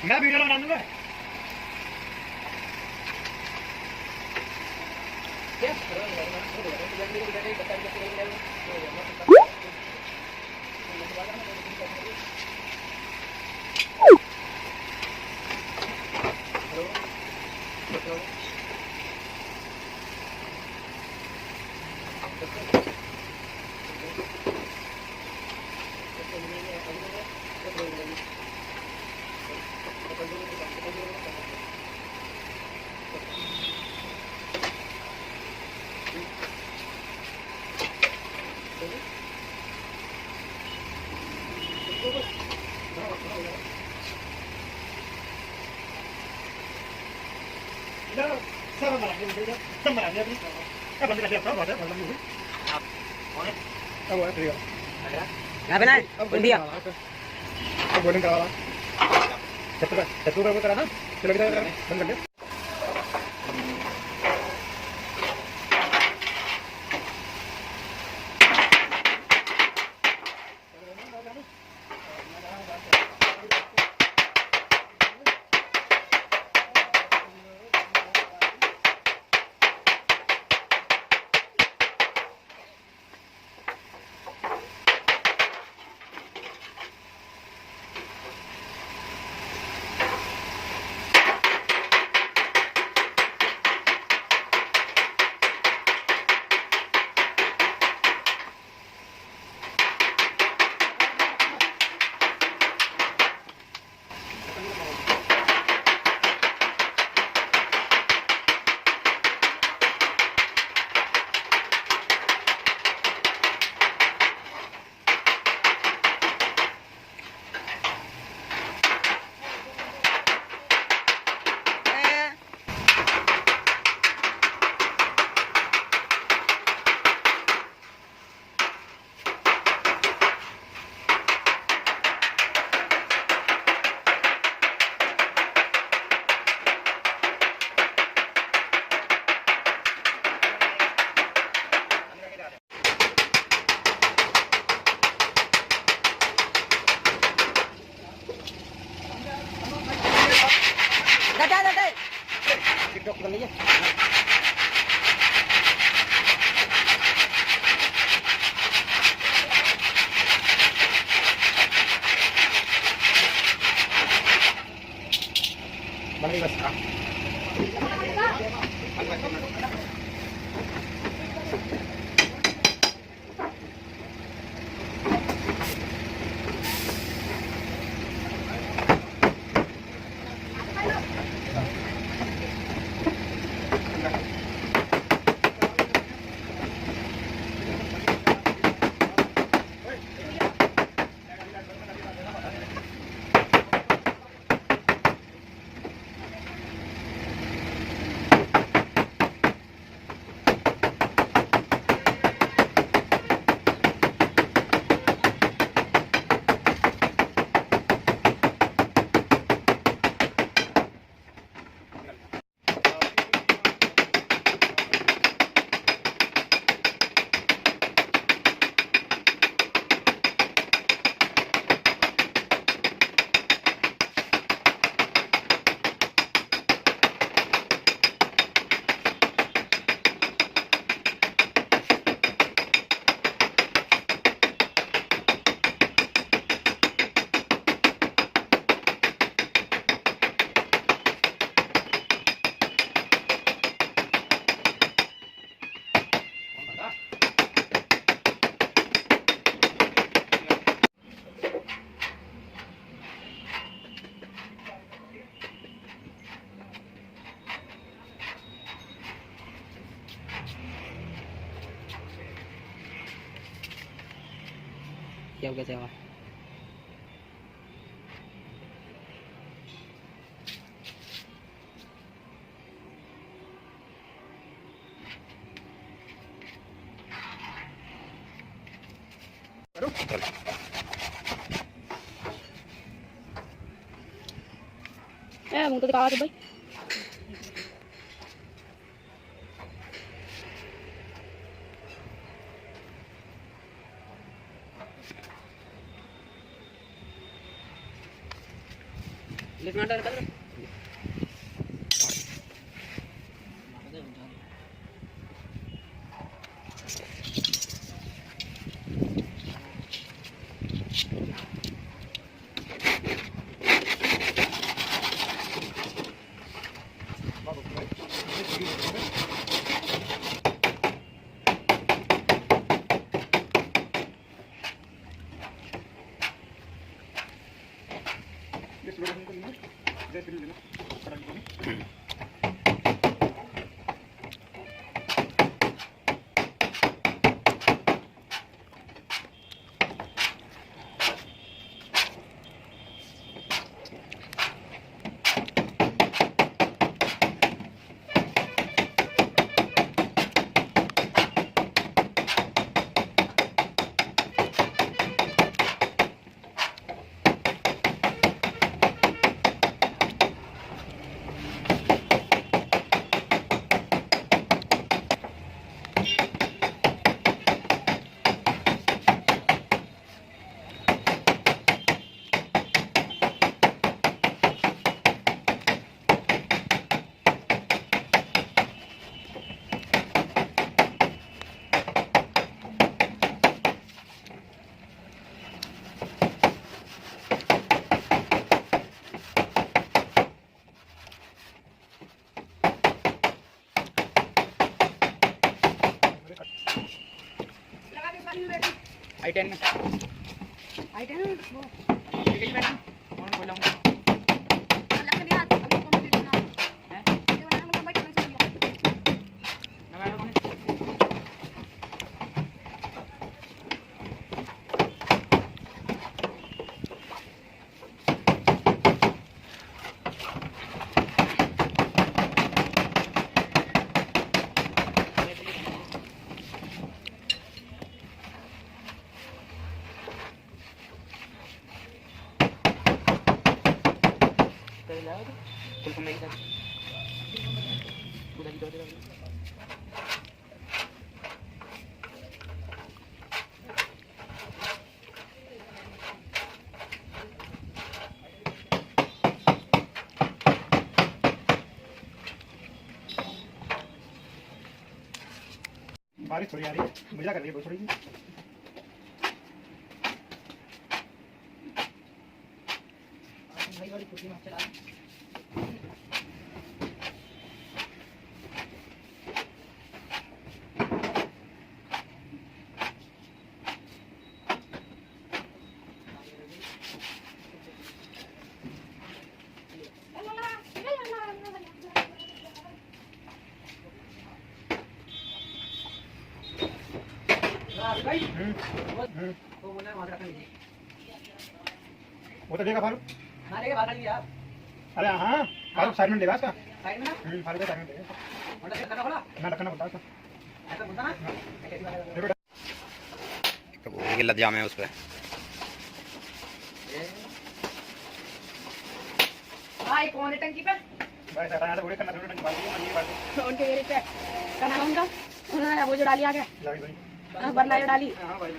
मैं वीडियो बना दूंगा। यहाँ पे ना इंडिया बोलिंग करा छत्तू करा ना चलो बंद कर दे। देखिए अब कैसे हुआ। मुंह तो दिखा भाई। I10 में I10 वो क्रिकेट में कौन बोलाऊंगा लग नहीं आता अभी कंप्लीट करना है ये वाला हम कंप्लीट करना चाहिए लगा लो गुलफम नहीं था पूरा जी दे बारिश थोड़ी आ रही है मजा कर रही है बहुत थोड़ी सी भाई वाली कुर्सी में चला वो तो देगा फारूक ना लेके भाग लिया अरे हाँ फारूक साइड में देगा इसका साइड में ना फारूक साइड में देगा मतलब से करना बोला ना रखना पड़ता है ऐसा बोलता ना देखो तो ये लग जाम है उस पे भाई कौन है टंकी पे भाई सारा यहाँ से बड़े करना थोड़ा बात है ये बात उनके मेरे पे क्या नाम उनका उन्होंने वो जो डाली आगे है भाई बरला जो डाली हां भाई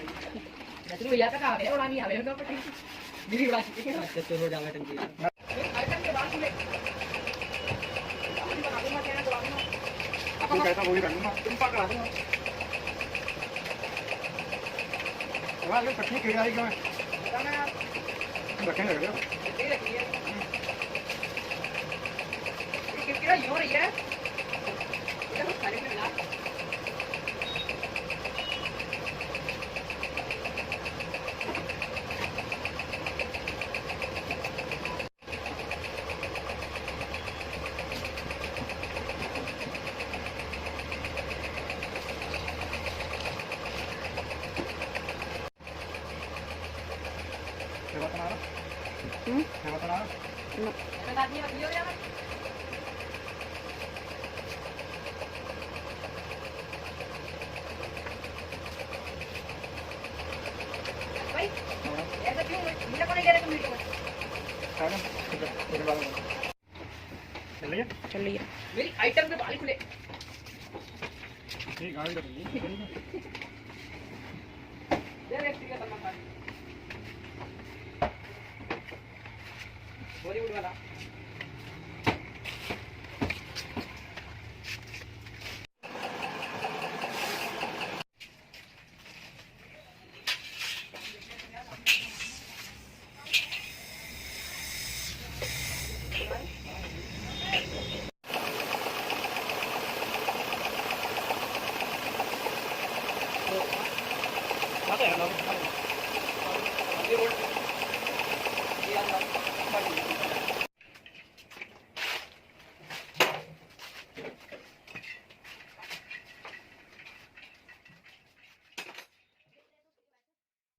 नचली भैया का काम है उड़ानी आवे तो टंकी मेरी बात ठीक है अच्छा तो हो जावे टंकी आइटम के बाद में तू कैसा वो ही कर लूंगा तुम पा करा दूंगा वाह ये पटनी के गाड़ी क्यों है रखें लग रहा ये रखिए ये कितना हो रही है ये तो खाली में ला दादी मछली हो गया भाई ऐसा क्यों मीठा को नहीं दे रहे तुम मीठे को चल लिया मेरी आइटम पे बाल खुले ठीक गाड़ी कर दे व्यक्ति का तमाम बॉलीवुड वाला